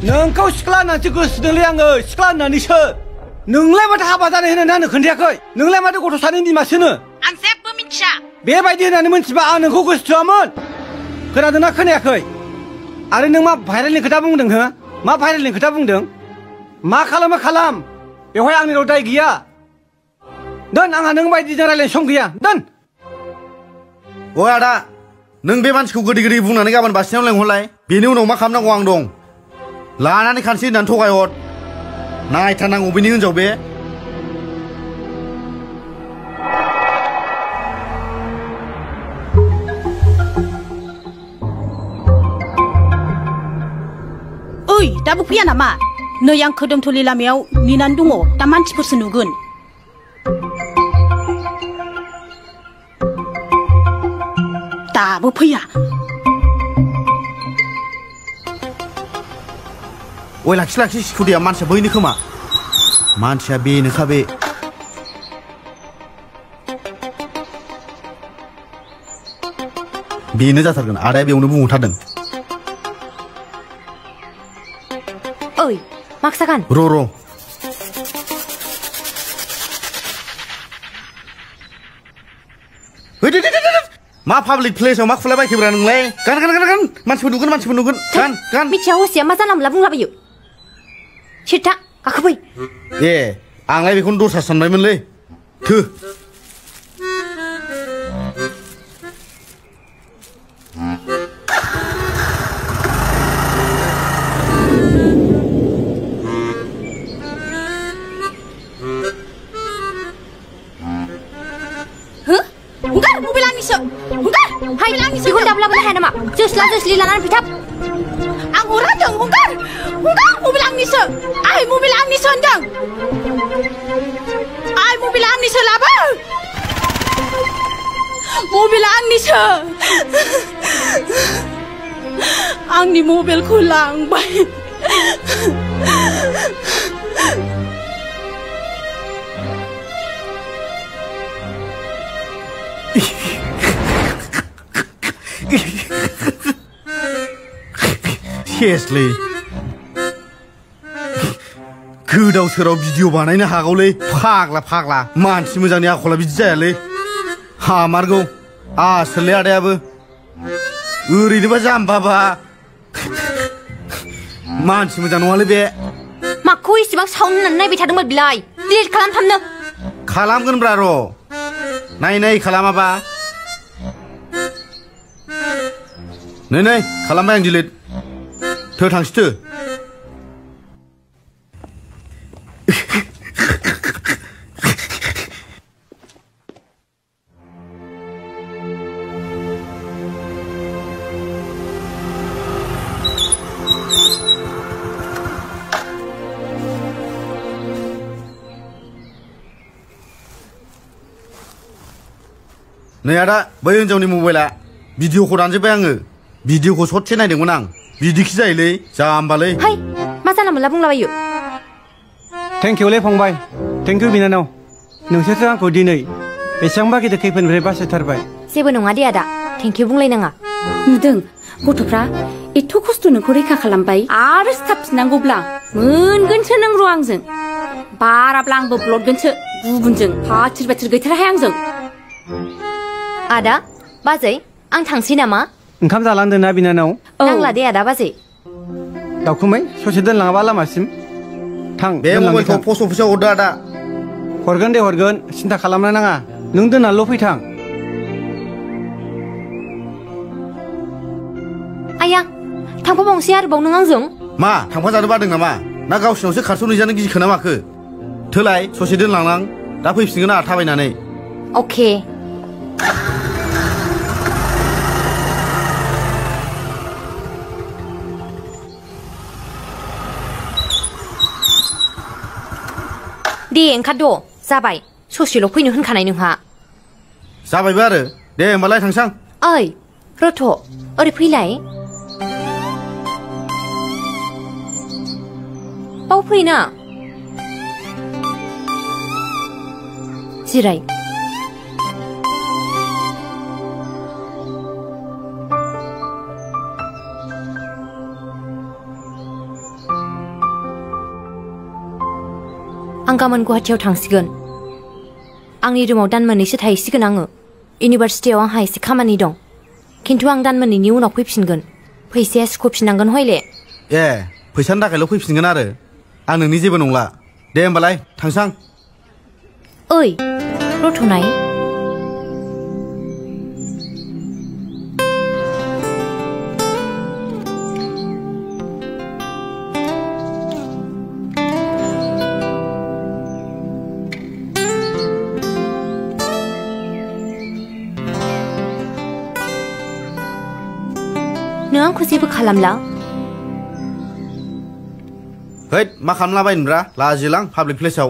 नोंखौ सिख्ला होननानैसो गोसोदोंलै आङो सिख्ला होननानैसो नोंलाय माथो हाबा जानाय होननानै आंनो खोन्थायाखै नोंलाय माथो गथ' सानै बिमासोनो आं जेबो मिथिया बेबायदि होननानै मोनथिबा आं नोंखौ गोसोथोआमोन खोनादोंना खोनायाखै आरो नों मा भाइरेलनि खोथा बुंदों हो मा भाइरेलनि खोथा बुंदों मा खालामो खालाम बेवहाय आंनिल' दाय गैया दोन आंहा नों बायदिजों रायलायनो सम गैया दोन ओ आदा नों बे मानसिखौ गोदै गोदै बुंनानै गाबोन बासिनायाव लेंहरलाय बेनि उनाव मा खालामनांगौ आं दं लानानै खानसै होननानै थगायहर नायथारनांगौ बेनि हिनजाव बे ओइ दाबो फैया नामा नै आं खोदोमथलि लामायाव नेनानै दङ दा मानसिफोरसो नुगोन दाबो फैया ओइ लाखि सिकुटिया मानसिया बैनो खोमा मानसिया बेनोखा बे बेनो जाथारगोन आदाया बेयावनो बुंहरथारदों ओइ माखो जागोन र' मा पाब्लिक प्लेसाव मा खुलाबायखोब्रा नोंलाय गान मानसिफोर नुगोन गान मिथिया हसिया मा जानला मोनला बुंलाबायो सिथा गाखोफै ए आंलाय बेखौनो दस्रा सानबायमोनलै थो जोस्लि लानानै फैथाब आं हरादों हंगार मबाइल आंनिसो आइ मबाइल आंनिसो होनदों आइ मबाइल आंनिसो लाबो मबाइल आंनिसो आंनि मबाइलखौ लांबाय केसलै गोदाव सोराव भिडिअ बानायनो हागौलै फाग्ला मानसि मोजांनि आखला बिदि जायालै हामारगौ आसोलै आदायाबो ओरैनोबा जाम्बाबा मानसि मोजां नङालै बे माखौ इसेबां साउन्ड होननानै नायबाय थादोंमोन बिलाय डिलिट खालामथामनो खालामगोनब्रा र' नाय खालामाबा नै खालामबाय आं डिलिट थो थांसै नै आदा बै हिनजावनि मबाइला भिडिअखौ दानजोब्बाय आङो भिडिअखौ ससे नायदोंमोन आं बिदिखि जायोलै जाम्बालै हाय मा जानला मोनला बुंलाबायो थेंकिउलै फंबाय थेंकिउ बिनानाव नोंसोरसो आंखौ दिनै बेसेबांबा गिदिर खैफोदनिफ्राय बासायथारबाय जेबो नङा दे आदा थेंकिउ बुंलायनाङा नुदों गथ'फ्रा एथ' खस्थ' नोंखौ रैखा खालामबाय आरो सिथाबफिननांगौब्ला मोनगोनसो नों र' आंजों बाराब्ला आंबो ब्लडगोनसो गुबुनजों बाथिर गैथाराहाय आंजों आदा बाजै आं थांसै नामा ओंखाम जालांदों ना बिनानाव नांला दे आदा बाजै दाउखुमै ससे दोनलाङाबा लामासिम थां बे मबाइलखौ पस्ट अफिसाव हरदो आदा हरगोन दे हरगोन सिन्था खालामनो नाङा नों दोननानैल' फैथां आया थांफाबावनोसै आरोबाव नों आंजों मा थांफा जानो बादों नामा ना गावसिनावसो खारस'नहैजानो गिदिरखोना माखो थोलाय ससे दोनलांनां दा फैफिनगोन आंहा थाबायनानै अके दे ओंखारद' जाबाय ससेल' फैनो होनखानाय नोंहा जाबायबो आरो दे होमबालाय थांसां ओइ रथ' ओरै फैलाय बाव फैना जिराय आं गाबोन गुवाहाटियाव थांसिगोन आंनि रुमाव दान मोननैसो थाहैसिगोन आङो इउनिभार्सिटियाव आंहा एसे खामानि दं खिन्थु आं दान मोननैनि उनाव फैफिनगोन फैसाया सुख'फिननांगोन हयले ए फैसानि थाखायल' फैफिनगोन आरो आं नोंनि जेबो नंला दे होमबालाय थांसां ओइ रथ'नाय नों आंखौ जेबो खालामला हैद मा खालामलाबायनोब्रा लाजिलां पाब्लिक प्लेसाव